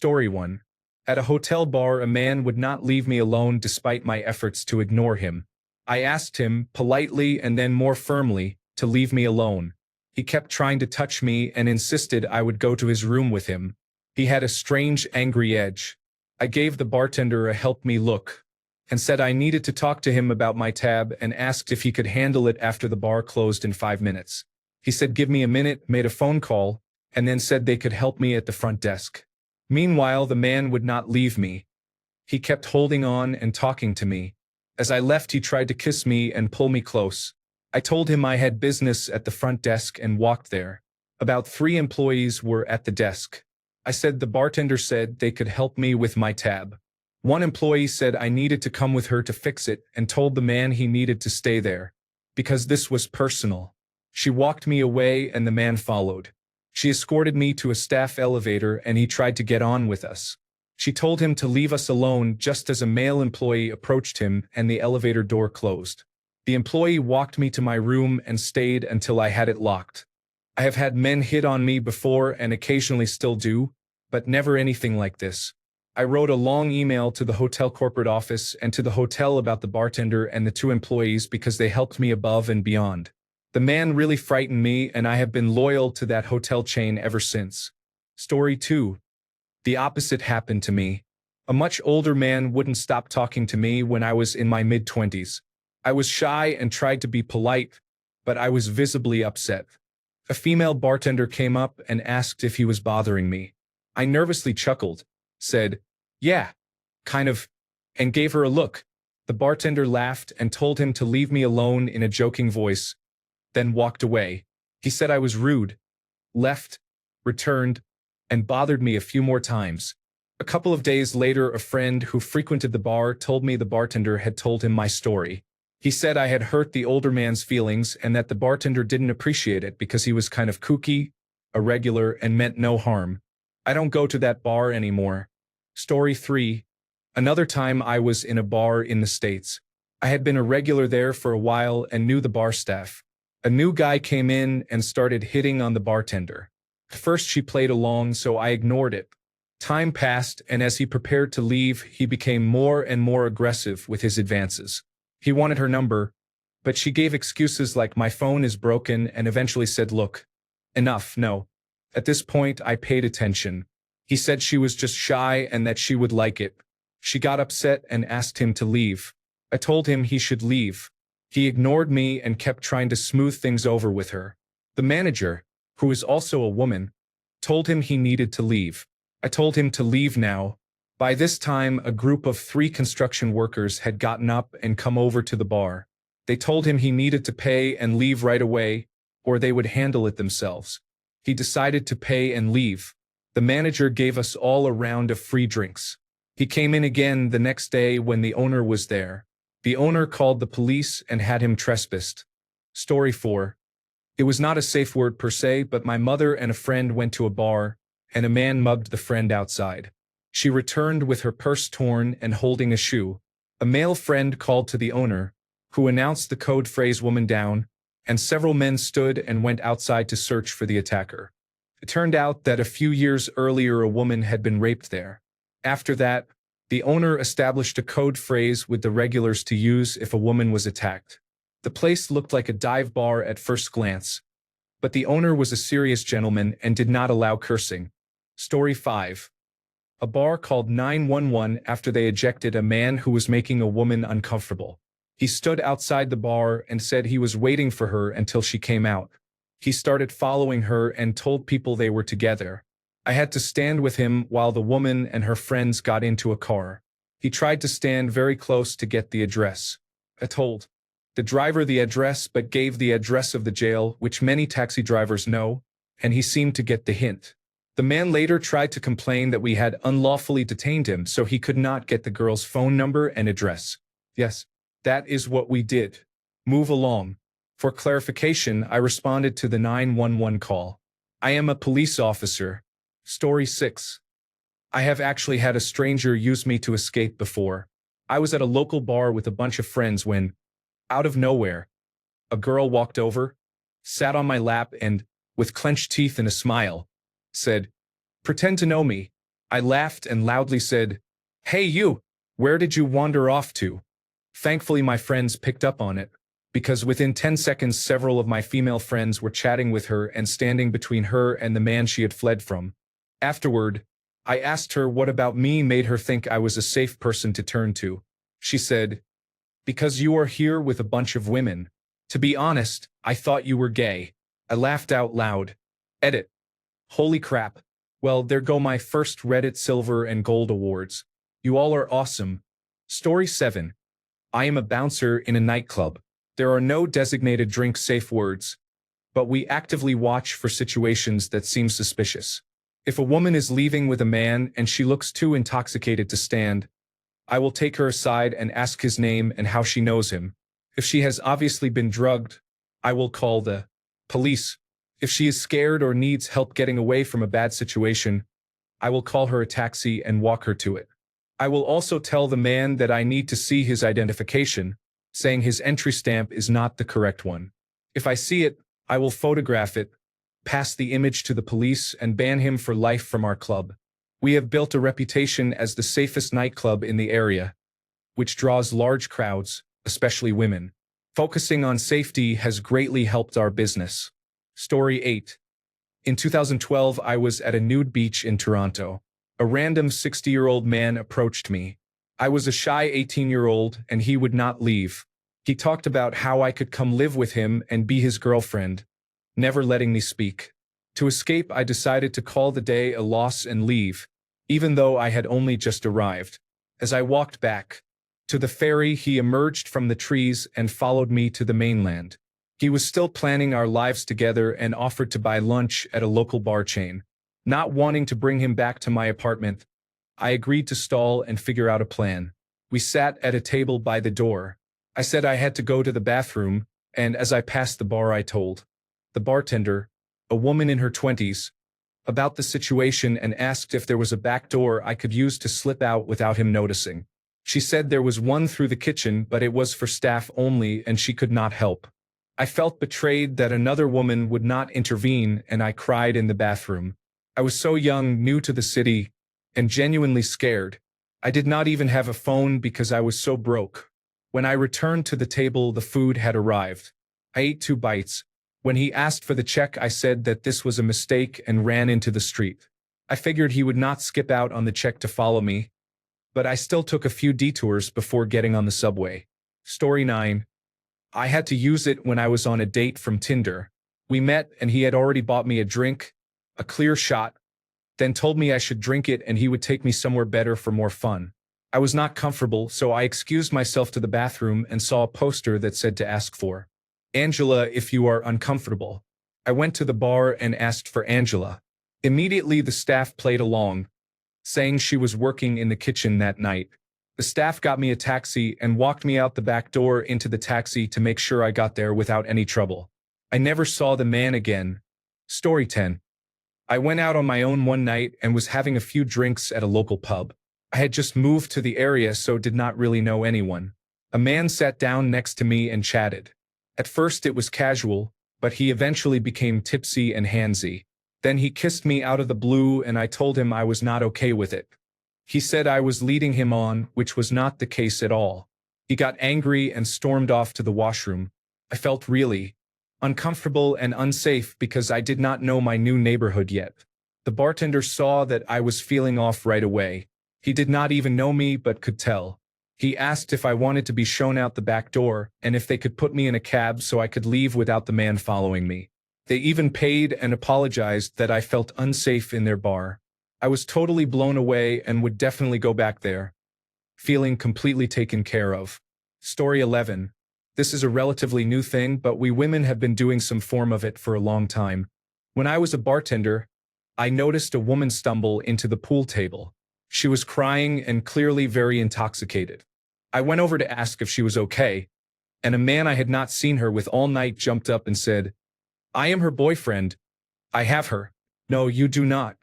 Story 1. At a hotel bar, a man would not leave me alone despite my efforts to ignore him. I asked him, politely and then more firmly, to leave me alone. He kept trying to touch me and insisted I would go to his room with him. He had a strange, angry edge. I gave the bartender a help me look and said I needed to talk to him about my tab and asked if he could handle it after the bar closed in 5 minutes. He said give me a minute, made a phone call, and then said they could help me at the front desk. Meanwhile, the man would not leave me. He kept holding on and talking to me. As I left, he tried to kiss me and pull me close. I told him I had business at the front desk and walked there. About 3 employees were at the desk. I said the bartender said they could help me with my tab. One employee said I needed to come with her to fix it and told the man he needed to stay there because this was personal. She walked me away and the man followed. She escorted me to a staff elevator and he tried to get on with us. She told him to leave us alone just as a male employee approached him and the elevator door closed. The employee walked me to my room and stayed until I had it locked. I have had men hit on me before and occasionally still do, but never anything like this. I wrote a long email to the hotel corporate office and to the hotel about the bartender and the 2 employees because they helped me above and beyond. The man really frightened me and I have been loyal to that hotel chain ever since. Story 2. The opposite happened to me. A much older man wouldn't stop talking to me when I was in my mid-20s. I was shy and tried to be polite, but I was visibly upset. A female bartender came up and asked if he was bothering me. I nervously chuckled, said, "Yeah, kind of," and gave her a look. The bartender laughed and told him to leave me alone in a joking voice, then walked away. He said I was rude, left, returned, and bothered me a few more times. A couple of days later, a friend who frequented the bar told me the bartender had told him my story. He said I had hurt the older man's feelings and that the bartender didn't appreciate it because he was kind of kooky, irregular, and meant no harm. I don't go to that bar anymore. Story 3. Another time I was in a bar in the States. I had been a regular there for a while and knew the bar staff. A new guy came in and started hitting on the bartender. At first she played along, so I ignored it. Time passed, and as he prepared to leave, he became more and more aggressive with his advances. He wanted her number, but she gave excuses like my phone is broken and eventually said, "Look, enough, no." At this point, I paid attention. He said she was just shy and that she would like it. She got upset and asked him to leave. I told him he should leave. He ignored me and kept trying to smooth things over with her. The manager, who is also a woman, told him he needed to leave. I told him to leave now. By this time, a group of 3 construction workers had gotten up and come over to the bar. They told him he needed to pay and leave right away, or they would handle it themselves. He decided to pay and leave. The manager gave us all a round of free drinks. He came in again the next day when the owner was there. The owner called the police and had him trespassed. Story 4. It was not a safe word per se, but my mother and a friend went to a bar, and a man mugged the friend outside. She returned with her purse torn and holding a shoe. A male friend called to the owner, who announced the code phrase "woman down," and several men stood and went outside to search for the attacker. It turned out that a few years earlier a woman had been raped there. After that, the owner established a code phrase with the regulars to use if a woman was attacked. The place looked like a dive bar at first glance, but the owner was a serious gentleman and did not allow cursing. Story 5. A bar called 911 after they ejected a man who was making a woman uncomfortable. He stood outside the bar and said he was waiting for her until she came out. He started following her and told people they were together. I had to stand with him while the woman and her friends got into a car. He tried to stand very close to get the address. I told the driver the address but gave the address of the jail, which many taxi drivers know, and he seemed to get the hint. The man later tried to complain that we had unlawfully detained him so he could not get the girl's phone number and address. Yes, that is what we did. Move along. For clarification, I responded to the 911 call. I am a police officer. Story 6. I have actually had a stranger use me to escape before. I was at a local bar with a bunch of friends when, out of nowhere, a girl walked over, sat on my lap and, with clenched teeth and a smile, said, "Pretend to know me." I laughed and loudly said, "Hey you, where did you wander off to?" Thankfully my friends picked up on it, because within 10 seconds several of my female friends were chatting with her and standing between her and the man she had fled from. Afterward, I asked her what about me made her think I was a safe person to turn to. She said, "Because you are here with a bunch of women. To be honest, I thought you were gay." I laughed out loud. Edit. Holy crap. Well, there go my first Reddit Silver and Gold awards. You all are awesome. Story 7. I am a bouncer in a nightclub. There are no designated drink safe words, but we actively watch for situations that seem suspicious. If a woman is leaving with a man and she looks too intoxicated to stand, I will take her aside and ask his name and how she knows him. If she has obviously been drugged, I will call the police. If she is scared or needs help getting away from a bad situation, I will call her a taxi and walk her to it. I will also tell the man that I need to see his identification, saying his entry stamp is not the correct one. If I see it, I will photograph it, pass the image to the police, and ban him for life from our club. We have built a reputation as the safest nightclub in the area, which draws large crowds, especially women. Focusing on safety has greatly helped our business. Story 8. In 2012, I was at a nude beach in Toronto. A random 60-year-old man approached me. I was a shy 18-year-old, and he would not leave. He talked about how I could come live with him and be his girlfriend, never letting me speak. To escape, I decided to call the day a loss and leave, even though I had only just arrived. As I walked back to the ferry, he emerged from the trees and followed me to the mainland. He was still planning our lives together and offered to buy lunch at a local bar chain. Not wanting to bring him back to my apartment, I agreed to stall and figure out a plan. We sat at a table by the door. I said I had to go to the bathroom, and as I passed the bar I told the bartender, a woman in her 20s, about the situation and asked if there was a back door I could use to slip out without him noticing. She said there was one through the kitchen, but it was for staff only and she could not help. I felt betrayed that another woman would not intervene, and I cried in the bathroom. I was so young, new to the city, and genuinely scared. I did not even have a phone because I was so broke. When I returned to the table, the food had arrived. I ate 2 bites. When he asked for the check, I said that this was a mistake and ran into the street. I figured he would not skip out on the check to follow me, but I still took a few detours before getting on the subway. Story 9. I had to use it when I was on a date from Tinder. We met and he had already bought me a drink, a clear shot, then told me I should drink it and he would take me somewhere better for more fun. I was not comfortable, so I excused myself to the bathroom and saw a poster that said to ask for Angela if you are uncomfortable. I went to the bar and asked for Angela. Immediately the staff played along, saying she was working in the kitchen that night. The staff got me a taxi and walked me out the back door into the taxi to make sure I got there without any trouble. I never saw the man again. Story 10. I went out on my own one night and was having a few drinks at a local pub. I had just moved to the area, so did not really know anyone. A man sat down next to me and chatted. At first it was casual, but he eventually became tipsy and handsy. Then he kissed me out of the blue and I told him I was not okay with it. He said I was leading him on, which was not the case at all. He got angry and stormed off to the washroom. I felt really uncomfortable and unsafe because I did not know my new neighborhood yet. The bartender saw that I was feeling off right away. He did not even know me but could tell. He asked if I wanted to be shown out the back door and if they could put me in a cab so I could leave without the man following me. They even paid and apologized that I felt unsafe in their bar. I was totally blown away and would definitely go back there, feeling completely taken care of. Story 11. This is a relatively new thing, but we women have been doing some form of it for a long time. When I was a bartender, I noticed a woman stumble into the pool table. She was crying and clearly very intoxicated. I went over to ask if she was okay, and a man I had not seen her with all night jumped up and said, "I am her boyfriend. I have her." "No, you do not."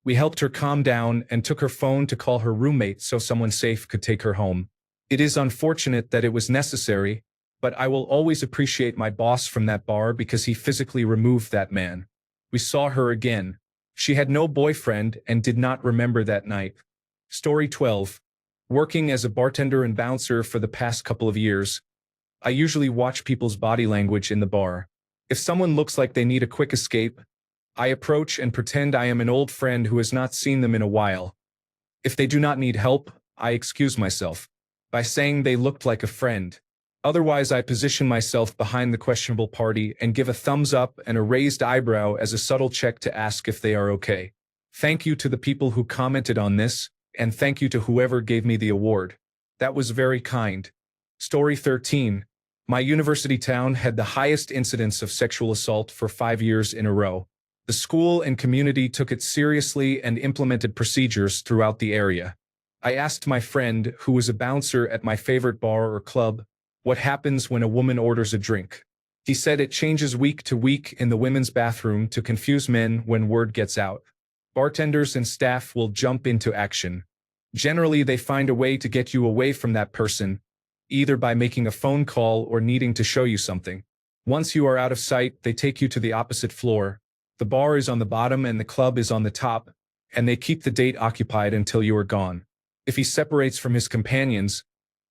We helped her calm down and took her phone to call her roommate so someone safe could take her home. It is unfortunate that it was necessary, but I will always appreciate my boss from that bar because he physically removed that man. We saw her again. She had no boyfriend and did not remember that night. Story 12. Working as a bartender and bouncer for the past couple of years, I usually watch people's body language in the bar. If someone looks like they need a quick escape, I approach and pretend I am an old friend who has not seen them in a while. If they do not need help, I excuse myself by saying they looked like a friend. Otherwise, I position myself behind the questionable party and give a thumbs up and a raised eyebrow as a subtle check to ask if they are okay. Thank you to the people who commented on this, and thank you to whoever gave me the award. That was very kind. Story 13. My university town had the highest incidence of sexual assault for 5 years in a row. The school and community took it seriously and implemented procedures throughout the area. I asked my friend, who was a bouncer at my favorite bar or club, what happens when a woman orders a drink. He said it changes week to week in the women's bathroom to confuse men when word gets out. Bartenders and staff will jump into action. Generally, they find a way to get you away from that person, either by making a phone call or needing to show you something. Once you are out of sight, they take you to the opposite floor. The bar is on the bottom and the club is on the top, and they keep the date occupied until you are gone. If he separates from his companions,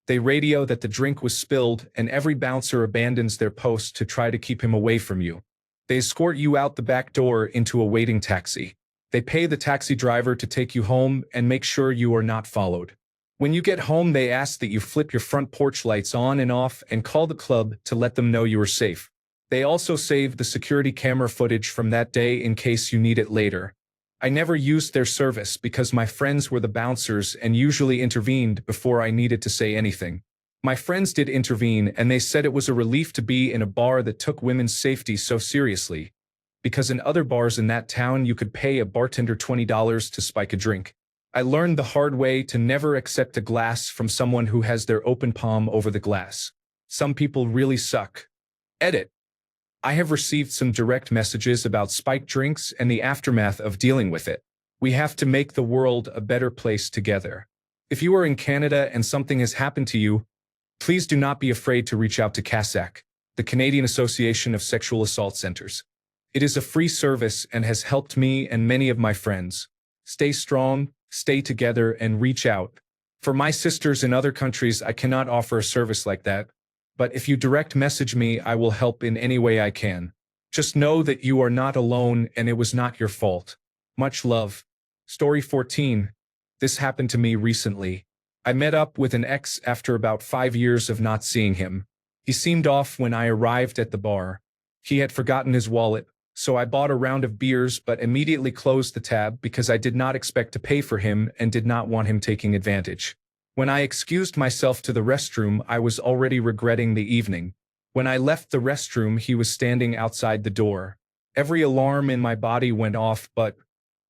they radio that the drink was spilled and every bouncer abandons their post to try to keep him away from you. They escort you out the back door into a waiting taxi. They pay the taxi driver to take you home and make sure you are not followed. When you get home, they ask that you flip your front porch lights on and off and call the club to let them know you are safe. They also save the security camera footage from that day in case you need it later. I never used their service because my friends were the bouncers and usually intervened before I needed to say anything. My friends did intervene and they said it was a relief to be in a bar that took women's safety so seriously, because in other bars in that town you could pay a bartender $20 to spike a drink. I learned the hard way to never accept a glass from someone who has their open palm over the glass. Some people really suck. Edit. I have received some direct messages about spiked drinks and the aftermath of dealing with it. We have to make the world a better place together. If you are in Canada and something has happened to you, please do not be afraid to reach out to CASAC, the Canadian Association of Sexual Assault Centers. It is a free service and has helped me and many of my friends. Stay strong, stay together, and reach out. For my sisters in other countries, I cannot offer a service like that. But if you direct message me, I will help in any way I can. Just know that you are not alone and it was not your fault. Much love. Story 14. This happened to me recently. I met up with an ex after about 5 years of not seeing him. He seemed off when I arrived at the bar. He had forgotten his wallet, so I bought a round of beers but immediately closed the tab because I did not expect to pay for him and did not want him taking advantage. When I excused myself to the restroom, I was already regretting the evening. When I left the restroom, he was standing outside the door. Every alarm in my body went off, but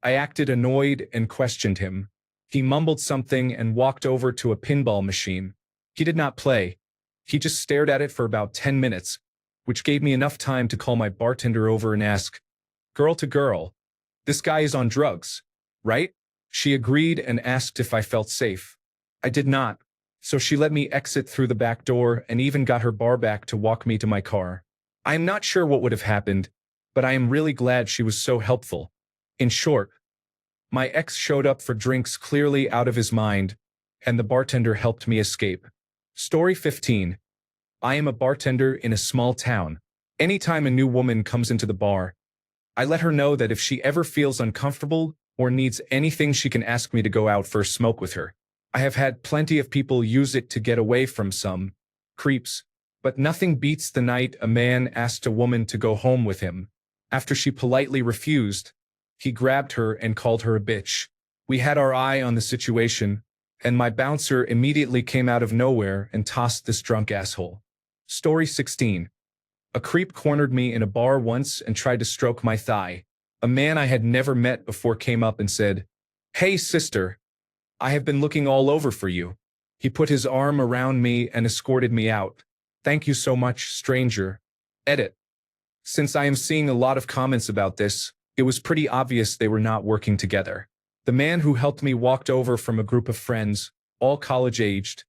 I acted annoyed and questioned him. He mumbled something and walked over to a pinball machine. He did not play. He just stared at it for about 10 minutes, which gave me enough time to call my bartender over and ask, "Girl to girl, this guy is on drugs, right?" She agreed and asked if I felt safe. I did not, so she let me exit through the back door and even got her bar back to walk me to my car. I am not sure what would have happened, but I am really glad she was so helpful. In short, my ex showed up for drinks clearly out of his mind, and the bartender helped me escape. Story 15. I am a bartender in a small town. Anytime a new woman comes into the bar, I let her know that if she ever feels uncomfortable or needs anything, she can ask me to go out for a smoke with her. I have had plenty of people use it to get away from some creeps, but nothing beats the night a man asked a woman to go home with him. After she politely refused, he grabbed her and called her a bitch. We had our eye on the situation, and my bouncer immediately came out of nowhere and tossed this drunk asshole. Story 16. A creep cornered me in a bar once and tried to stroke my thigh. A man I had never met before came up and said, "Hey, sister. I have been looking all over for you." He put his arm around me and escorted me out. Thank you so much, stranger. Edit. Since I am seeing a lot of comments about this, it was pretty obvious they were not working together. The man who helped me walked over from a group of friends, all college-aged,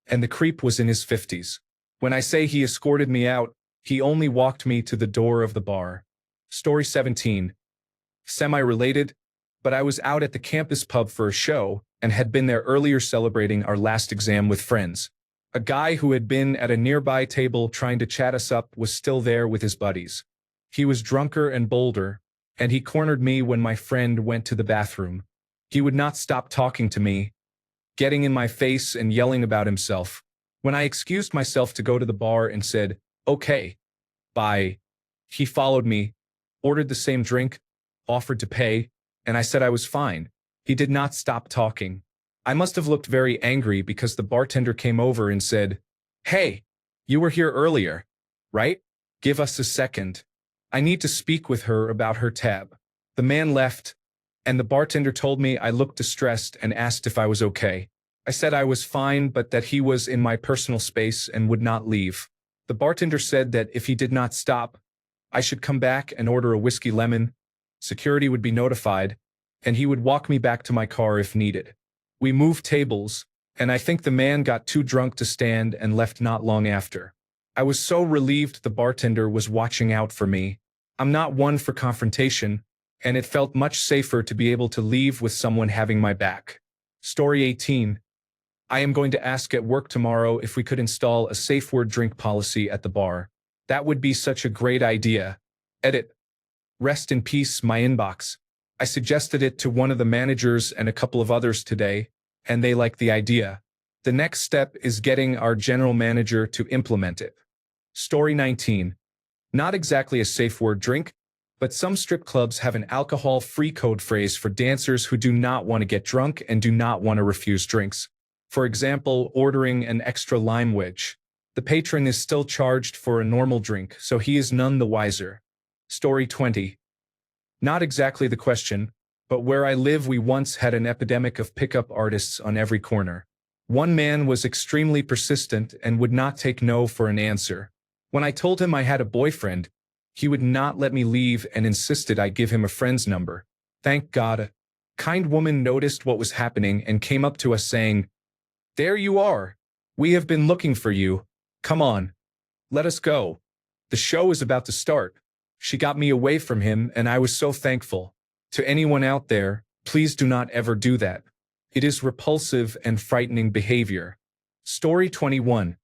and the creep was in his 50s. When I say he escorted me out, he only walked me to the door of the bar. Story 17. Semi-related, but I was out at the campus pub for a show and had been there earlier celebrating our last exam with friends. A guy who had been at a nearby table trying to chat us up was still there with his buddies. He was drunker and bolder, and he cornered me when my friend went to the bathroom. He would not stop talking to me, getting in my face and yelling about himself. When I excused myself to go to the bar and said, "Okay, bye," he followed me, ordered the same drink, offered to pay, and I said I was fine. He did not stop talking. I must have looked very angry because the bartender came over and said, "Hey, you were here earlier, right? Give us a second. I need to speak with her about her tab." The man left, and the bartender told me I looked distressed and asked if I was okay. I said I was fine, but that he was in my personal space and would not leave. The bartender said that if he did not stop, I should come back and order a whiskey lemon, security would be notified, and he would walk me back to my car if needed. We moved tables, and I think the man got too drunk to stand and left not long after. I was so relieved the bartender was watching out for me. I'm not one for confrontation, and it felt much safer to be able to leave with someone having my back. Story 18. I am going to ask at work tomorrow if we could install a safeword drink policy at the bar. That would be such a great idea. Edit. Rest in peace, my inbox. I suggested it to one of the managers and a couple of others today, and they like the idea. The next step is getting our general manager to implement it. Story 19. Not exactly a safe word drink, but some strip clubs have an alcohol-free code phrase for dancers who do not want to get drunk and do not want to refuse drinks. For example, ordering an extra lime wedge. The patron is still charged for a normal drink, so he is none the wiser. Story 20. Not exactly the question, but where I live we once had an epidemic of pickup artists on every corner. One man was extremely persistent and would not take no for an answer. When I told him I had a boyfriend, he would not let me leave and insisted I give him a friend's number. Thank God, a kind woman noticed what was happening and came up to us saying, "There you are. We have been looking for you. Come on. Let us go. The show is about to start." She got me away from him, and I was so thankful. To anyone out there, please do not ever do that. It is repulsive and frightening behavior. Story 21.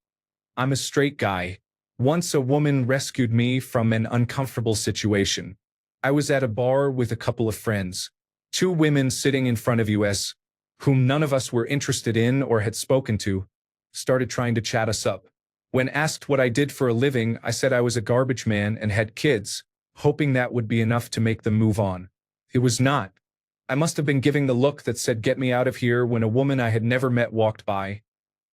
I'm a straight guy. Once a woman rescued me from an uncomfortable situation. I was at a bar with a couple of friends. Two women sitting in front of us, whom none of us were interested in or had spoken to, started trying to chat us up. When asked what I did for a living, I said I was a garbage man and had kids, hoping that would be enough to make them move on. It was not. I must have been giving the look that said get me out of here when a woman I had never met walked by,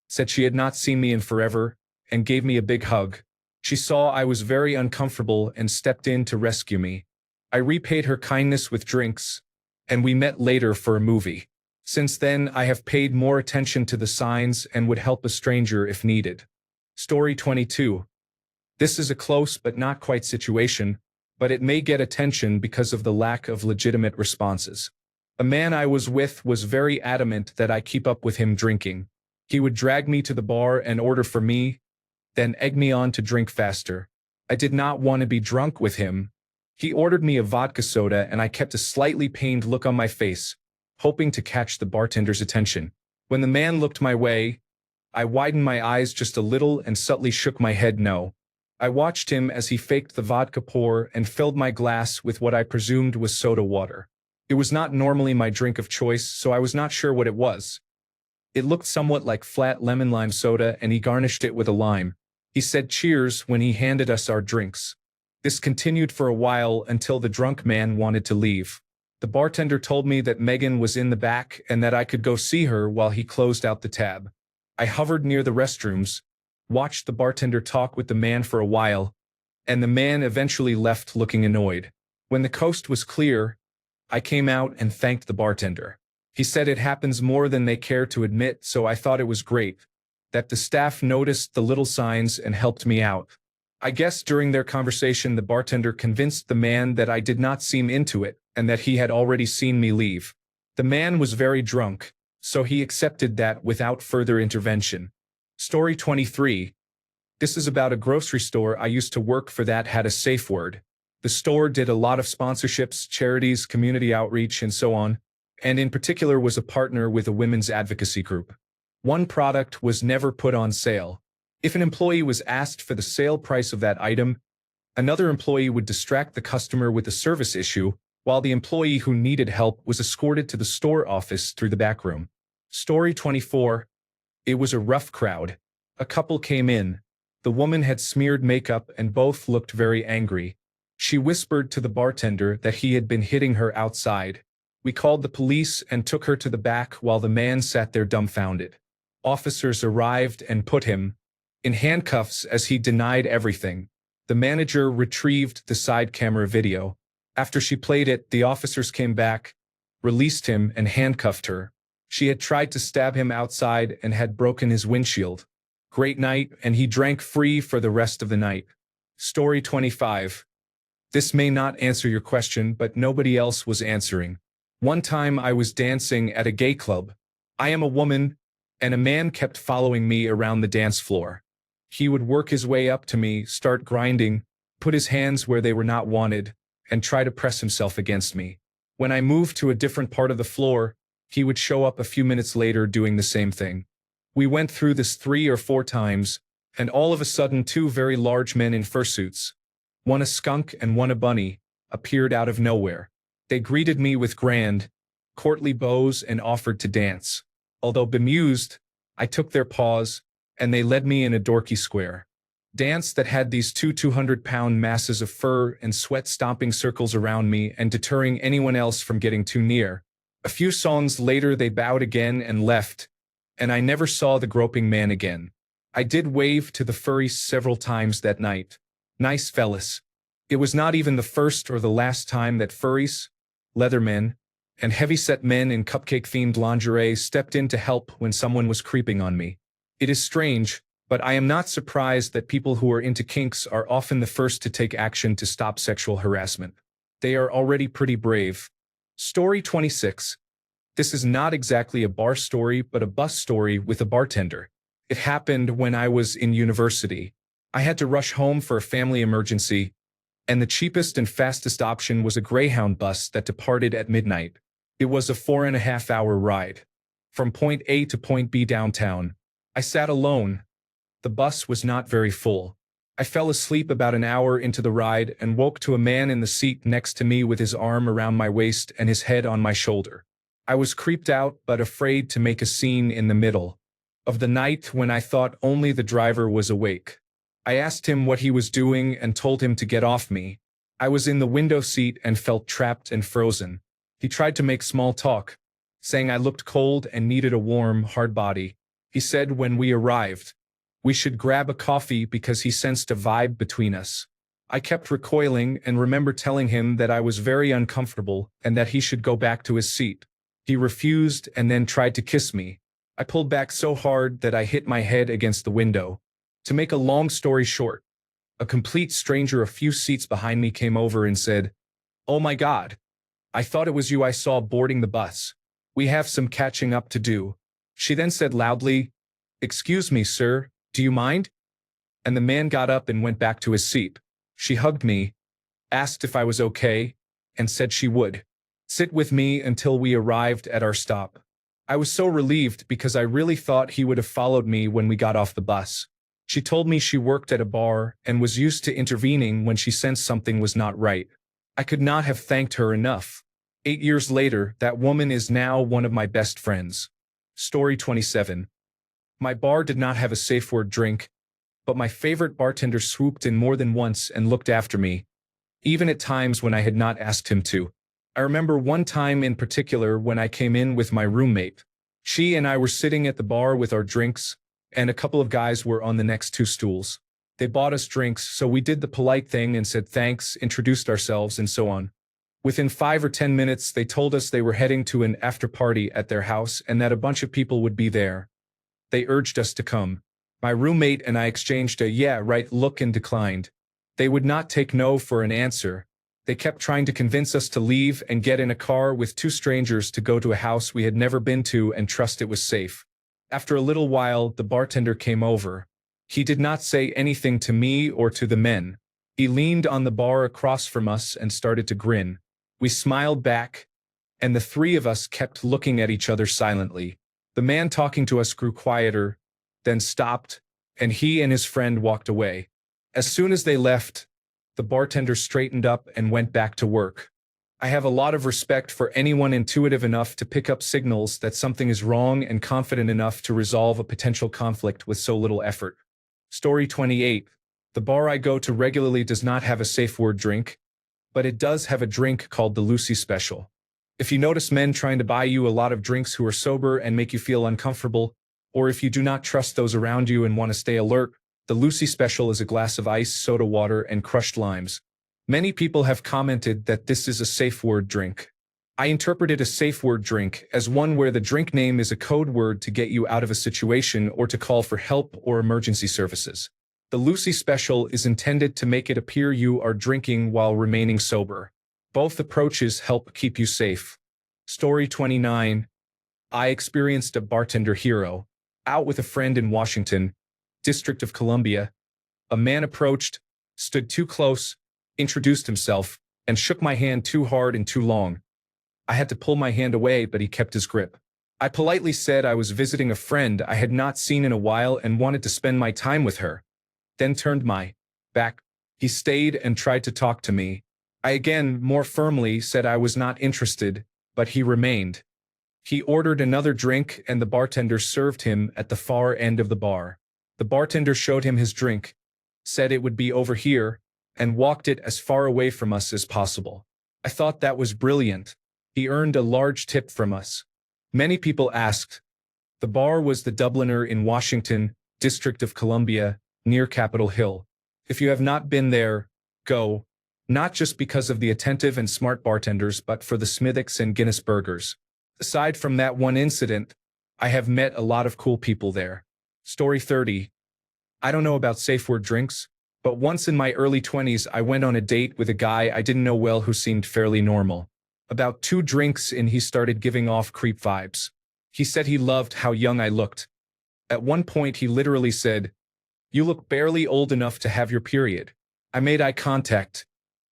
said she had not seen me in forever, and gave me a big hug. She saw I was very uncomfortable and stepped in to rescue me. I repaid her kindness with drinks, and we met later for a movie. Since then, I have paid more attention to the signs and would help a stranger if needed. Story 22. This is a close but not quite situation, but it may get attention because of the lack of legitimate responses. A man I was with was very adamant that I keep up with him drinking. He would drag me to the bar and order for me, then egg me on to drink faster. I did not want to be drunk with him. He ordered me a vodka soda and I kept a slightly pained look on my face, hoping to catch the bartender's attention. When the man looked my way, I widened my eyes just a little and subtly shook my head no. I watched him as he faked the vodka pour and filled my glass with what I presumed was soda water. It was not normally my drink of choice, so I was not sure what it was. It looked somewhat like flat lemon lime soda and he garnished it with a lime. He said cheers when he handed us our drinks. This continued for a while until the drunk man wanted to leave. The bartender told me that Megan was in the back and that I could go see her while he closed out the tab. I hovered near the restrooms, watched the bartender talk with the man for a while, and the man eventually left looking annoyed. When the coast was clear, I came out and thanked the bartender. He said it happens more than they care to admit, so I thought it was great that the staff noticed the little signs and helped me out. I guess during their conversation the bartender convinced the man that I did not seem into it and that he had already seen me leave. The man was very drunk, so he accepted that without further intervention. Story 23. This is about a grocery store I used to work for that had a safe word. The store did a lot of sponsorships, charities, community outreach, and so on, and in particular was a partner with a women's advocacy group. One product was never put on sale. If an employee was asked for the sale price of that item, another employee would distract the customer with a service issue, while the employee who needed help was escorted to the store office through the back room. Story 24. It was a rough crowd. A couple came in. The woman had smeared makeup and both looked very angry. She whispered to the bartender that he had been hitting her outside. We called the police and took her to the back while the man sat there dumbfounded. Officers arrived and put him in handcuffs as he denied everything. The manager retrieved the side camera video. After she played it, the officers came back, released him, and handcuffed her. She had tried to stab him outside and had broken his windshield. Great night, and he drank free for the rest of the night. Story 25. This may not answer your question, but nobody else was answering. One time I was dancing at a gay club. I am a woman, and a man kept following me around the dance floor. He would work his way up to me, start grinding, put his hands where they were not wanted, and try to press himself against me. When I moved to a different part of the floor, he would show up a few minutes later doing the same thing. We went through this 3 or 4 times, and all of a sudden 2 very large men in fursuits, one a skunk and one a bunny, appeared out of nowhere. They greeted me with grand, courtly bows and offered to dance. Although bemused, I took their paws, and they led me in a dorky square dance that had these 2 200-pound masses of fur and sweat stomping circles around me and deterring anyone else from getting too near. A few songs later they bowed again and left, and I never saw the groping man again. I did wave to the furries several times that night. Nice fellas. It was not even the first or the last time that furries, leathermen, and heavy-set men in cupcake-themed lingerie stepped in to help when someone was creeping on me. It is strange, but I am not surprised that people who are into kinks are often the first to take action to stop sexual harassment. They are already pretty brave. Story 26. This is not exactly a bar story, but a bus story with a bartender. It happened when I was in university. I had to rush home for a family emergency, and the cheapest and fastest option was a Greyhound bus that departed at midnight. It was a 4.5-hour ride from point A to point B downtown. I sat alone. The bus was not very full. I fell asleep about an hour into the ride and woke to a man in the seat next to me with his arm around my waist and his head on my shoulder. I was creeped out but afraid to make a scene in the middle of the night when I thought only the driver was awake. I asked him what he was doing and told him to get off me. I was in the window seat and felt trapped and frozen. He tried to make small talk, saying I looked cold and needed a warm, hard body. He said when we arrived, we should grab a coffee because he sensed a vibe between us. I kept recoiling and remember telling him that I was very uncomfortable and that he should go back to his seat. He refused and then tried to kiss me. I pulled back so hard that I hit my head against the window. To make a long story short, a complete stranger a few seats behind me came over and said, "Oh my God, I thought it was you I saw boarding the bus. We have some catching up to do." She then said loudly, "Excuse me, sir, do you mind?" And the man got up and went back to his seat. She hugged me, asked if I was okay, and said she would sit with me until we arrived at our stop. I was so relieved because I really thought he would have followed me when we got off the bus. She told me she worked at a bar and was used to intervening when she sensed something was not right. I could not have thanked her enough. 8 years later, that woman is now one of my best friends. Story 27. My bar did not have a safe word drink, but my favorite bartender swooped in more than once and looked after me, even at times when I had not asked him to. I remember one time in particular when I came in with my roommate. She and I were sitting at the bar with our drinks, and a couple of guys were on the next 2 stools. They bought us drinks, so we did the polite thing and said thanks, introduced ourselves, and so on. Within 5 or 10 minutes, they told us they were heading to an after-party at their house and that a bunch of people would be there. They urged us to come. My roommate and I exchanged a "yeah, right" look and declined. They would not take no for an answer. They kept trying to convince us to leave and get in a car with 2 strangers to go to a house we had never been to and trust it was safe. After a little while, the bartender came over. He did not say anything to me or to the men. He leaned on the bar across from us and started to grin. We smiled back, and the three of us kept looking at each other silently. The man talking to us grew quieter, then stopped, and he and his friend walked away. As soon as they left, the bartender straightened up and went back to work. I have a lot of respect for anyone intuitive enough to pick up signals that something is wrong and confident enough to resolve a potential conflict with so little effort. Story 28. The bar I go to regularly does not have a safe word drink, but it does have a drink called the Lucy Special. If you notice men trying to buy you a lot of drinks who are sober and make you feel uncomfortable, or if you do not trust those around you and want to stay alert, the Lucy Special is a glass of ice, soda water, and crushed limes. Many people have commented that this is a safe word drink. I interpreted a safe word drink as one where the drink name is a code word to get you out of a situation or to call for help or emergency services. The Lucy Special is intended to make it appear you are drinking while remaining sober. Both approaches help keep you safe. Story 29. I experienced a bartender hero. Out with a friend in Washington, District of Columbia. A man approached, stood too close, introduced himself, and shook my hand too hard and too long. I had to pull my hand away, but he kept his grip. I politely said I was visiting a friend I had not seen in a while and wanted to spend my time with her. Then turned my back. He stayed and tried to talk to me. I again, more firmly, said I was not interested, but he remained. He ordered another drink and the bartender served him at the far end of the bar. The bartender showed him his drink, said it would be over here, and walked it as far away from us as possible. I thought that was brilliant. He earned a large tip from us. Many people asked. The bar was the Dubliner in Washington, District of Columbia, near Capitol Hill. If you have not been there, go. Not just because of the attentive and smart bartenders, but for the Smithwick's and Guinness burgers. Aside from that one incident, I have met a lot of cool people there. Story 30. I don't know about safe word drinks, but once in my early 20s I went on a date with a guy I didn't know well who seemed fairly normal. About 2 drinks in he started giving off creep vibes. He said he loved how young I looked. At one point he literally said, "You look barely old enough to have your period." I made eye contact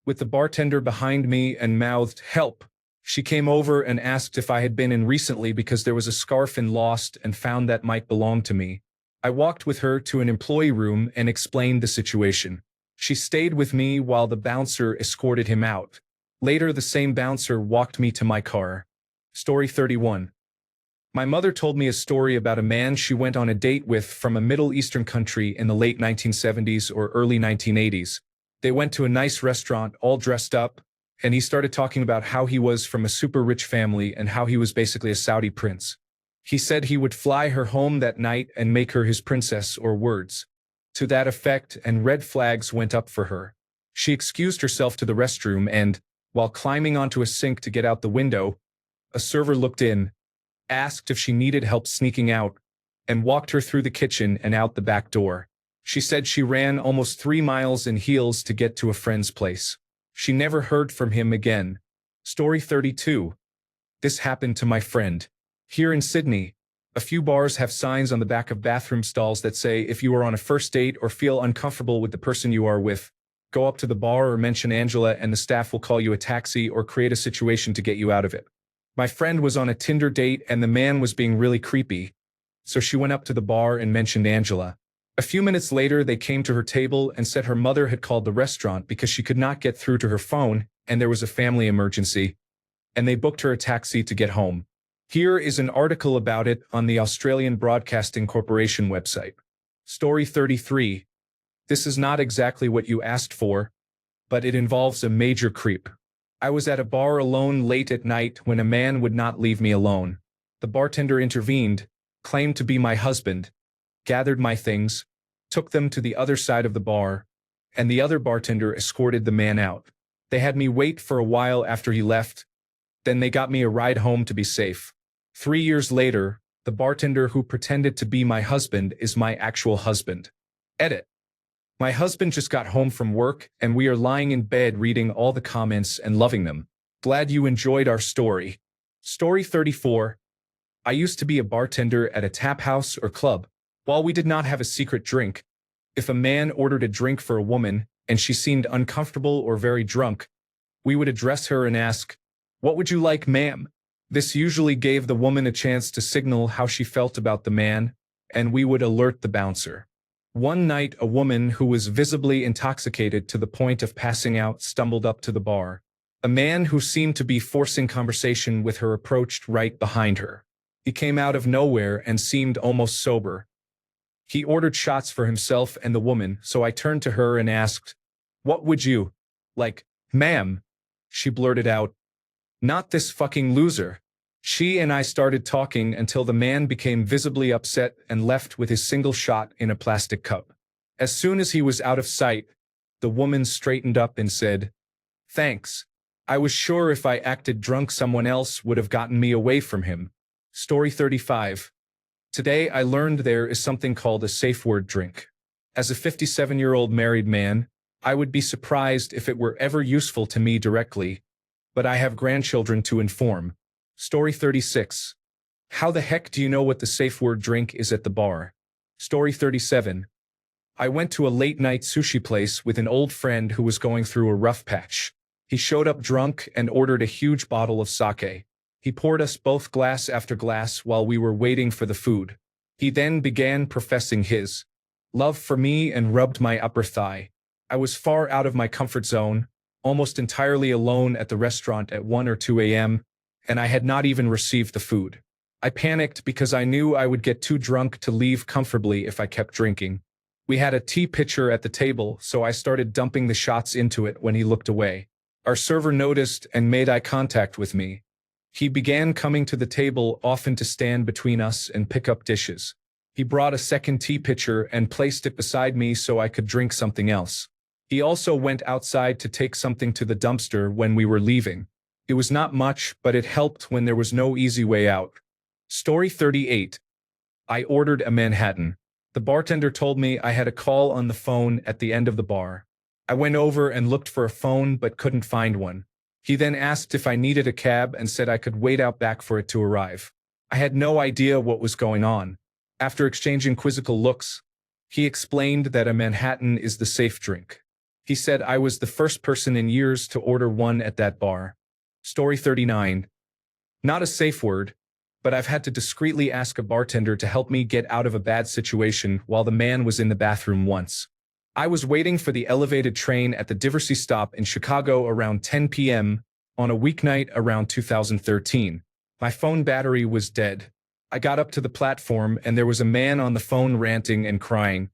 with the bartender behind me and mouthed, "Help." She came over and asked if I had been in recently because there was a scarf in Lost and found that might belong to me. I walked with her to an employee room and explained the situation. She stayed with me while the bouncer escorted him out. Later, the same bouncer walked me to my car. Story 31. My mother told me a story about a man she went on a date with from a Middle Eastern country in the late 1970s or early 1980s. They went to a nice restaurant, all dressed up, and he started talking about how he was from a super rich family and how he was basically a Saudi prince. He said he would fly her home that night and make her his princess, or words to that effect, and red flags went up for her. She excused herself to the restroom and, while climbing onto a sink to get out the window, a server looked in, asked if she needed help sneaking out, and walked her through the kitchen and out the back door. She said she ran almost 3 miles in heels to get to a friend's place. She never heard from him again. Story 32. This happened to my friend. Here in Sydney, a few bars have signs on the back of bathroom stalls that say if you are on a first date or feel uncomfortable with the person you are with, go up to the bar or mention Angela and the staff will call you a taxi or create a situation to get you out of it. My friend was on a Tinder date and the man was being really creepy, so she went up to the bar and mentioned Angela. A few minutes later, they came to her table and said her mother had called the restaurant because she could not get through to her phone and there was a family emergency, and they booked her a taxi to get home. Here is an article about it on the Australian Broadcasting Corporation website. Story 33. This is not exactly what you asked for, but it involves a major creep. I was at a bar alone late at night when a man would not leave me alone. The bartender intervened, claimed to be my husband, gathered my things, took them to the other side of the bar, and the other bartender escorted the man out. They had me wait for a while after he left, then they got me a ride home to be safe. 3 years later, the bartender who pretended to be my husband is my actual husband. Edit. My husband just got home from work and we are lying in bed reading all the comments and loving them. Glad you enjoyed our story. Story 34. I used to be a bartender at a tap house or club. While we did not have a secret drink, if a man ordered a drink for a woman, and she seemed uncomfortable or very drunk, we would address her and ask, "What would you like, ma'am?" This usually gave the woman a chance to signal how she felt about the man, and we would alert the bouncer. One night, a woman who was visibly intoxicated to the point of passing out stumbled up to the bar. A man who seemed to be forcing conversation with her approached right behind her. He came out of nowhere and seemed almost sober. He ordered shots for himself and the woman, so I turned to her and asked, "What would you like, ma'am?" She blurted out, "Not this fucking loser." She and I started talking until the man became visibly upset and left with his single shot in a plastic cup. As soon as he was out of sight, the woman straightened up and said, "Thanks. I was sure if I acted drunk someone else would have gotten me away from him." Story 35. Today I learned there is something called a safe word drink. As a 57-year-old married man, I would be surprised if it were ever useful to me directly, but I have grandchildren to inform. Story 36. How the heck do you know what the safe word drink is at the bar? Story 37. I went to a late-night sushi place with an old friend who was going through a rough patch. He showed up drunk and ordered a huge bottle of sake. He poured us both glass after glass while we were waiting for the food. He then began professing his love for me and rubbed my upper thigh. I was far out of my comfort zone, almost entirely alone at the restaurant at 1 or 2 a.m., and I had not even received the food. I panicked because I knew I would get too drunk to leave comfortably if I kept drinking. We had a tea pitcher at the table, so I started dumping the shots into it when he looked away. Our server noticed and made eye contact with me. He began coming to the table often to stand between us and pick up dishes. He brought a second tea pitcher and placed it beside me so I could drink something else. He also went outside to take something to the dumpster when we were leaving. It was not much, but it helped when there was no easy way out. Story 38. I ordered a Manhattan. The bartender told me I had a call on the phone at the end of the bar. I went over and looked for a phone but couldn't find one. He then asked if I needed a cab and said I could wait out back for it to arrive. I had no idea what was going on. After exchanging quizzical looks, he explained that a Manhattan is the safe drink. He said I was the first person in years to order one at that bar. Story 39. Not a safe word, but I've had to discreetly ask a bartender to help me get out of a bad situation while the man was in the bathroom once. I was waiting for the elevated train at the Diversey stop in Chicago around 10 p.m. on a weeknight around 2013. My phone battery was dead. I got up to the platform and there was a man on the phone ranting and crying.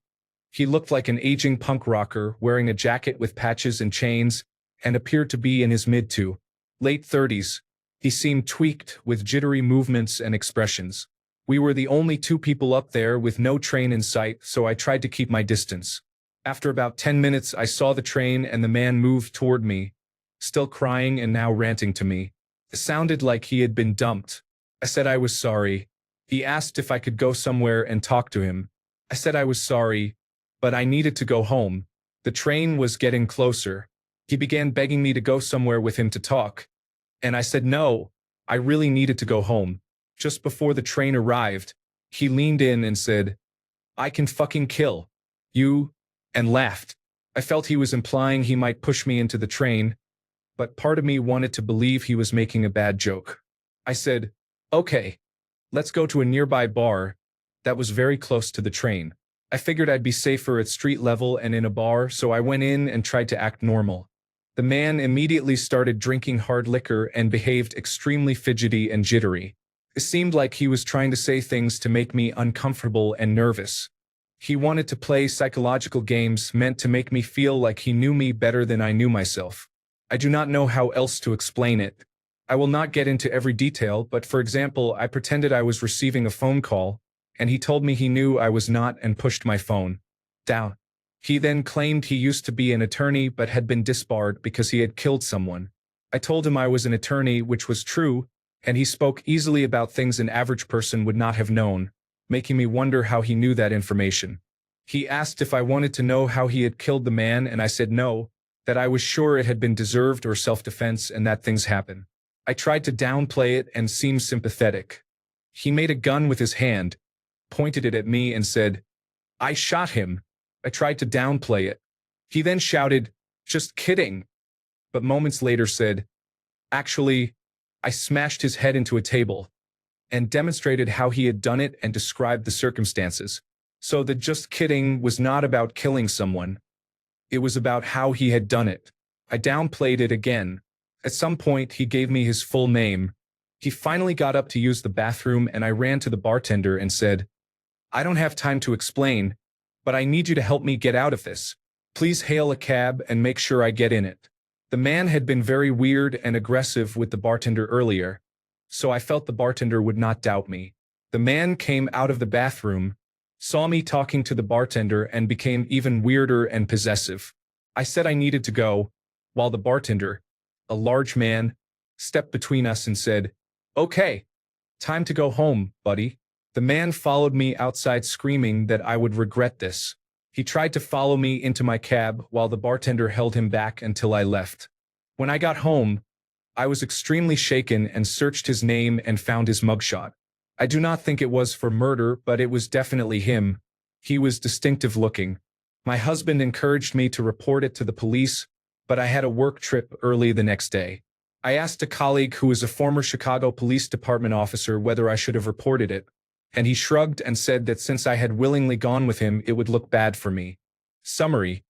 He looked like an aging punk rocker wearing a jacket with patches and chains and appeared to be in his mid to late 30s. He seemed tweaked with jittery movements and expressions. We were the only two people up there with no train in sight, so I tried to keep my distance. After about 10 minutes, I saw the train and the man moved toward me, still crying and now ranting to me. It sounded like he had been dumped. I said I was sorry. He asked if I could go somewhere and talk to him. I said I was sorry, but I needed to go home. The train was getting closer. He began begging me to go somewhere with him to talk. And I said no, I really needed to go home. Just before the train arrived, he leaned in and said, "I can fucking kill you," and laughed. I felt he was implying he might push me into the train, but part of me wanted to believe he was making a bad joke. I said, "Okay, let's go to a nearby bar that was very close to the train." I figured I'd be safer at street level and in a bar, so I went in and tried to act normal. The man immediately started drinking hard liquor and behaved extremely fidgety and jittery. It seemed like he was trying to say things to make me uncomfortable and nervous. He wanted to play psychological games meant to make me feel like he knew me better than I knew myself. I do not know how else to explain it. I will not get into every detail, but for example, I pretended I was receiving a phone call, and he told me he knew I was not and pushed my phone down. He then claimed he used to be an attorney but had been disbarred because he had killed someone. I told him I was an attorney, which was true, and he spoke easily about things an average person would not have known, making me wonder how he knew that information. He asked if I wanted to know how he had killed the man, and I said no, that I was sure it had been deserved or self-defense and that things happen. I tried to downplay it and seem sympathetic. He made a gun with his hand, pointed it at me and said, "I shot him." I tried to downplay it. He then shouted, "Just kidding," but moments later said, "Actually, I smashed his head into a table," and demonstrated how he had done it and described the circumstances. So the "just kidding" was not about killing someone. It was about how he had done it. I downplayed it again. At some point, he gave me his full name. He finally got up to use the bathroom, and I ran to the bartender and said, "I don't have time to explain, but I need you to help me get out of this. Please hail a cab and make sure I get in it." The man had been very weird and aggressive with the bartender earlier, so I felt the bartender would not doubt me. The man came out of the bathroom, saw me talking to the bartender, and became even weirder and possessive. I said I needed to go, while the bartender, a large man, stepped between us and said, "Okay, time to go home, buddy." The man followed me outside screaming that I would regret this. He tried to follow me into my cab while the bartender held him back until I left. When I got home, I was extremely shaken and searched his name and found his mugshot. I do not think it was for murder, but it was definitely him. He was distinctive looking. My husband encouraged me to report it to the police, but I had a work trip early the next day. I asked a colleague who was a former Chicago Police Department officer whether I should have reported it, and he shrugged and said that since I had willingly gone with him, it would look bad for me. Summary: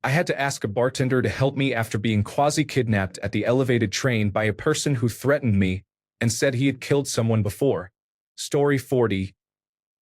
I had to ask a bartender to help me after being quasi-kidnapped at the elevated train by a person who threatened me and said he had killed someone before. Story 40.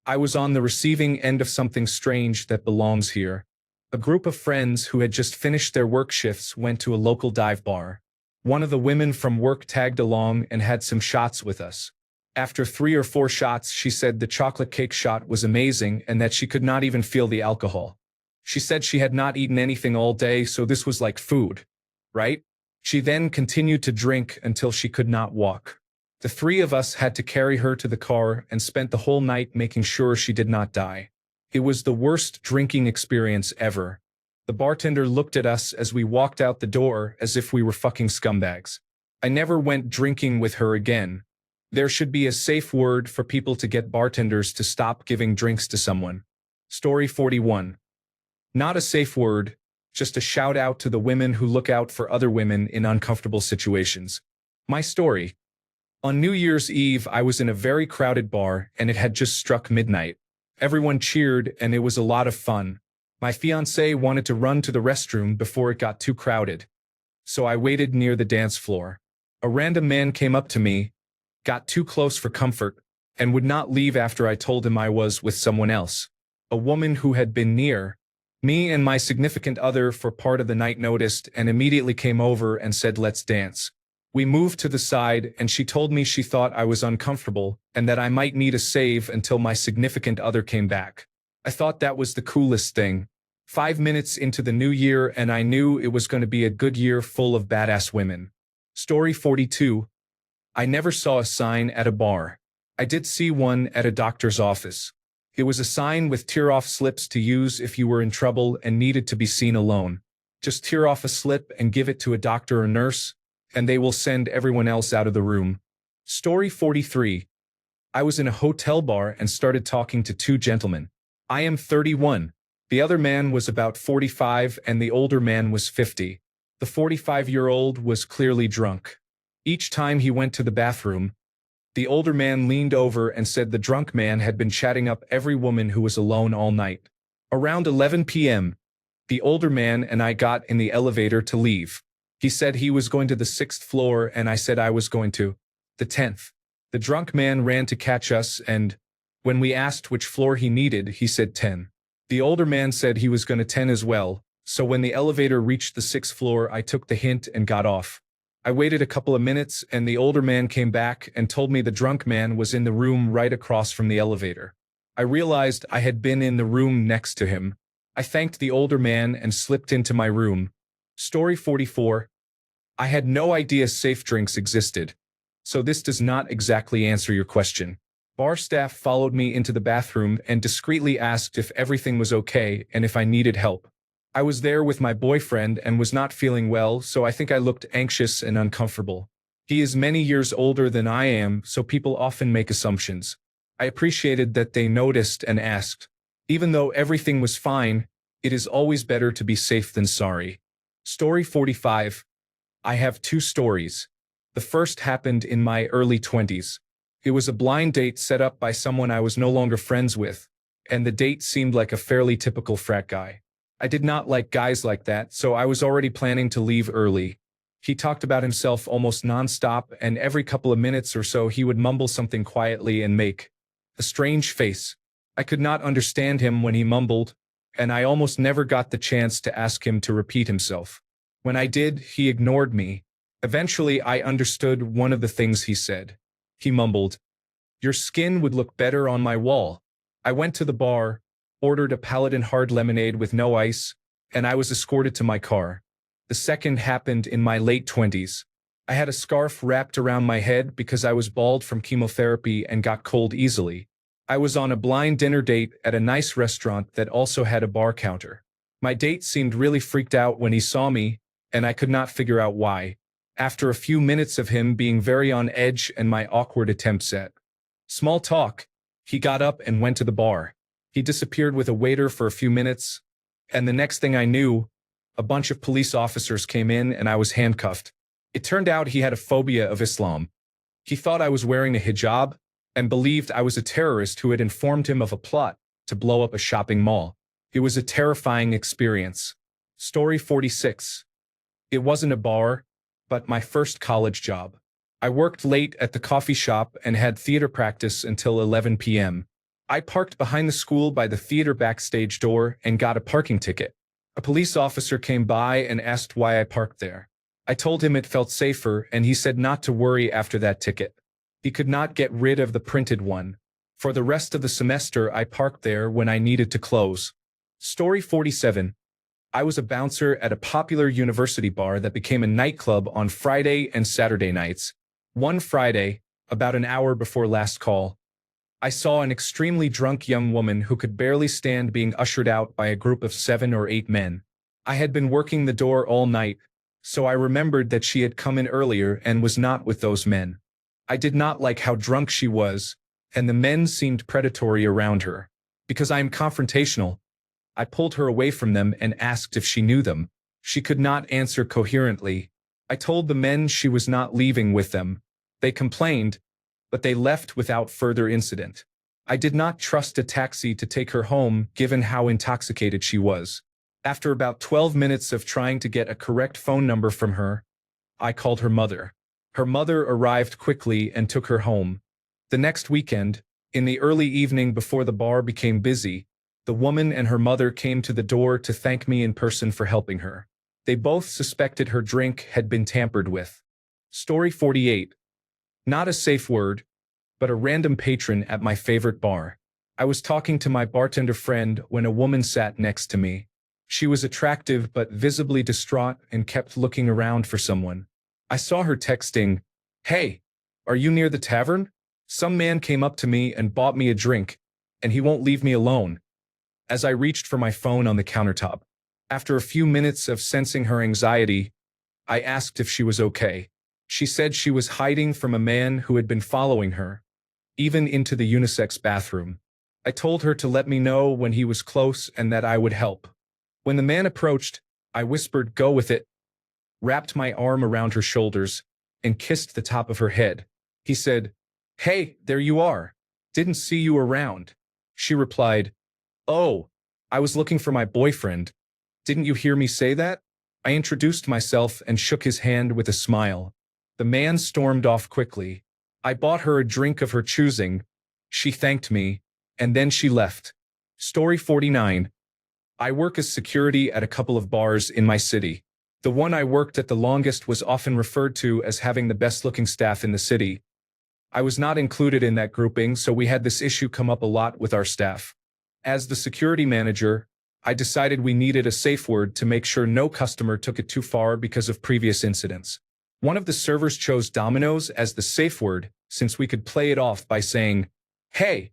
I was on the receiving end of something strange that belongs here. A group of friends who had just finished their work shifts went to a local dive bar. One of the women from work tagged along and had some shots with us. After 3 or 4 shots, she said the chocolate cake shot was amazing and that she could not even feel the alcohol. She said she had not eaten anything all day, so this was like food, right? She then continued to drink until she could not walk. The 3 of us had to carry her to the car and spent the whole night making sure she did not die. It was the worst drinking experience ever. The bartender looked at us as we walked out the door as if we were fucking scumbags. I never went drinking with her again. There should be a safe word for people to get bartenders to stop giving drinks to someone. Story 41. Not a safe word, just a shout out to the women who look out for other women in uncomfortable situations. My story. On New Year's Eve, I was in a very crowded bar and it had just struck midnight. Everyone cheered and it was a lot of fun. My fiancée wanted to run to the restroom before it got too crowded, so I waited near the dance floor. A random man came up to me, got too close for comfort, and would not leave after I told him I was with someone else. A woman who had been near me and my significant other for part of the night noticed and immediately came over and said, "Let's dance." We moved to the side and she told me she thought I was uncomfortable and that I might need a save until my significant other came back. I thought that was the coolest thing. 5 minutes into the new year and I knew it was going to be a good year full of badass women. Story 42. I never saw a sign at a bar. I did see one at a doctor's office. It was a sign with tear-off slips to use if you were in trouble and needed to be seen alone. Just tear off a slip and give it to a doctor or nurse, and they will send everyone else out of the room. Story 43. I was in a hotel bar and started talking to 2 gentlemen. I am 31. The other man was about 45 and the older man was 50. The 45-year-old was clearly drunk. Each time he went to the bathroom, the older man leaned over and said the drunk man had been chatting up every woman who was alone all night. Around 11 p.m., the older man and I got in the elevator to leave. He said he was going to the 6th floor and I said I was going to the 10th. The drunk man ran to catch us and, when we asked which floor he needed, he said 10. The older man said he was going to 10 as well, so when the elevator reached the 6th floor I took the hint and got off. I waited a couple of minutes and the older man came back and told me the drunk man was in the room right across from the elevator. I realized I had been in the room next to him. I thanked the older man and slipped into my room. Story 44. I had no idea safe drinks existed, so this does not exactly answer your question. Bar staff followed me into the bathroom and discreetly asked if everything was okay and if I needed help. I was there with my boyfriend and was not feeling well, so I think I looked anxious and uncomfortable. He is many years older than I am, so people often make assumptions. I appreciated that they noticed and asked. Even though everything was fine, It is always better to be safe than sorry. Story 45. I have two stories. The first happened in my early 20s. It was a blind date set up by someone I was no longer friends with, and the date seemed like a fairly typical frat guy. I did not like guys like that, so I was already planning to leave early. He talked about himself almost nonstop, and every couple of minutes or so he would mumble something quietly and make a strange face. I could not understand him when he mumbled, and I almost never got the chance to ask him to repeat himself. When I did, he ignored me. Eventually, I understood one of the things he said. He mumbled, "Your skin would look better on my wall." I went to the bar, ordered a Paladin hard lemonade with no ice, and I was escorted to my car. The second happened in my late 20s. I had a scarf wrapped around my head because I was bald from chemotherapy and got cold easily. I was on a blind dinner date at a nice restaurant that also had a bar counter. My date seemed really freaked out when he saw me, and I could not figure out why. After a few minutes of him being very on edge and my awkward attempts at small talk, he got up and went to the bar. He disappeared with a waiter for a few minutes, and the next thing I knew, a bunch of police officers came in and I was handcuffed. It turned out he had a phobia of Islam. He thought I was wearing a hijab and believed I was a terrorist who had informed him of a plot to blow up a shopping mall. It was a terrifying experience. Story 46. It wasn't a bar, but my first college job. I worked late at the coffee shop and had theater practice until 11 p.m. I parked behind the school by the theater backstage door and got a parking ticket. A police officer came by and asked why I parked there. I told him it felt safer, and he said not to worry after that ticket. He could not get rid of the printed one. For the rest of the semester, I parked there when I needed to close. Story 47. I was a bouncer at a popular university bar that became a nightclub on Friday and Saturday nights. One Friday, about an hour before last call, I saw an extremely drunk young woman who could barely stand being ushered out by a group of 7 or 8 men. I had been working the door all night, so I remembered that she had come in earlier and was not with those men. I did not like how drunk she was, and the men seemed predatory around her. Because I am confrontational, I pulled her away from them and asked if she knew them. She could not answer coherently. I told the men she was not leaving with them. They complained, but they left without further incident. I did not trust a taxi to take her home given how intoxicated she was. After about 12 minutes of trying to get a correct phone number from her, I called her mother. Her mother arrived quickly and took her home. The next weekend, in the early evening before the bar became busy, the woman and her mother came to the door to thank me in person for helping her. They both suspected her drink had been tampered with. Story 48. Not a safe word, but a random patron at my favorite bar. I was talking to my bartender friend when a woman sat next to me. She was attractive but visibly distraught and kept looking around for someone. I saw her texting, "Hey, are you near the tavern? Some man came up to me and bought me a drink, and he won't leave me alone." As I reached for my phone on the countertop, after a few minutes of sensing her anxiety, I asked if she was okay. She said she was hiding from a man who had been following her, even into the unisex bathroom. I told her to let me know when he was close and that I would help. When the man approached, I whispered, "Go with it," wrapped my arm around her shoulders, and kissed the top of her head. He said, "Hey, there you are. Didn't see you around." She replied, "Oh, I was looking for my boyfriend. Didn't you hear me say that?" I introduced myself and shook his hand with a smile. The man stormed off quickly. I bought her a drink of her choosing. She thanked me, and then she left. Story 49. I work as security at a couple of bars in my city. The one I worked at the longest was often referred to as having the best-looking staff in the city. I was not included in that grouping, so we had this issue come up a lot with our staff. As the security manager, I decided we needed a safe word to make sure no customer took it too far because of previous incidents. One of the servers chose Domino's as the safe word since we could play it off by saying, "Hey,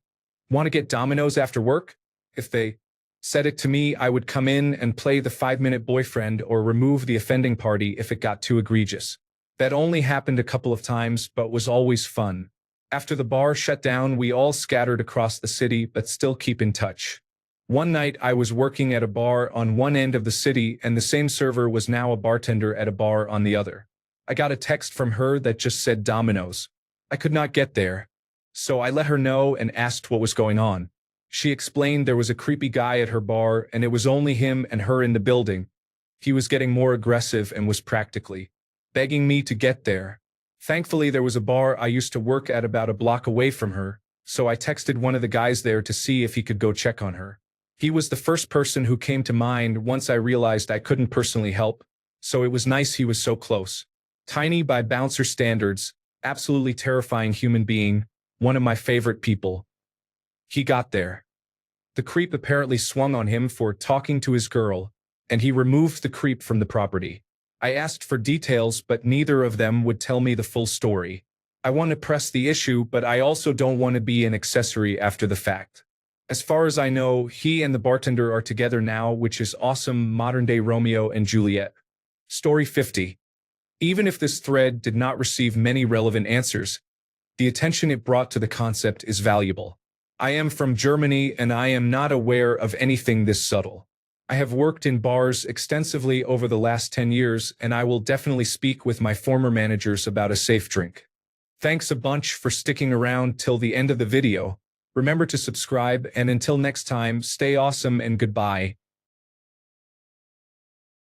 want to get Domino's after work?" If they said it to me, I would come in and play the 5-minute boyfriend or remove the offending party if it got too egregious. That only happened a couple of times, but was always fun. After the bar shut down, we all scattered across the city but still keep in touch. One night I was working at a bar on one end of the city and the same server was now a bartender at a bar on the other. I got a text from her that just said Domino's. I could not get there. So I let her know and asked what was going on. She explained there was a creepy guy at her bar and it was only him and her in the building. He was getting more aggressive and was practically begging me to get there. Thankfully, there was a bar I used to work at about a block away from her, so I texted one of the guys there to see if he could go check on her. He was the first person who came to mind once I realized I couldn't personally help, so it was nice he was so close. Tiny by bouncer standards, absolutely terrifying human being, one of my favorite people. He got there. The creep apparently swung on him for talking to his girl, and he removed the creep from the property. I asked for details, but neither of them would tell me the full story. I want to press the issue, but I also don't want to be an accessory after the fact. As far as I know, he and the bartender are together now, which is awesome, modern-day Romeo and Juliet. Story 50. Even if this thread did not receive many relevant answers, the attention it brought to the concept is valuable. I am from Germany and I am not aware of anything this subtle. I have worked in bars extensively over the last 10 years and I will definitely speak with my former managers about a safe drink. Thanks a bunch for sticking around till the end of the video. Remember to subscribe and until next time, stay awesome and goodbye.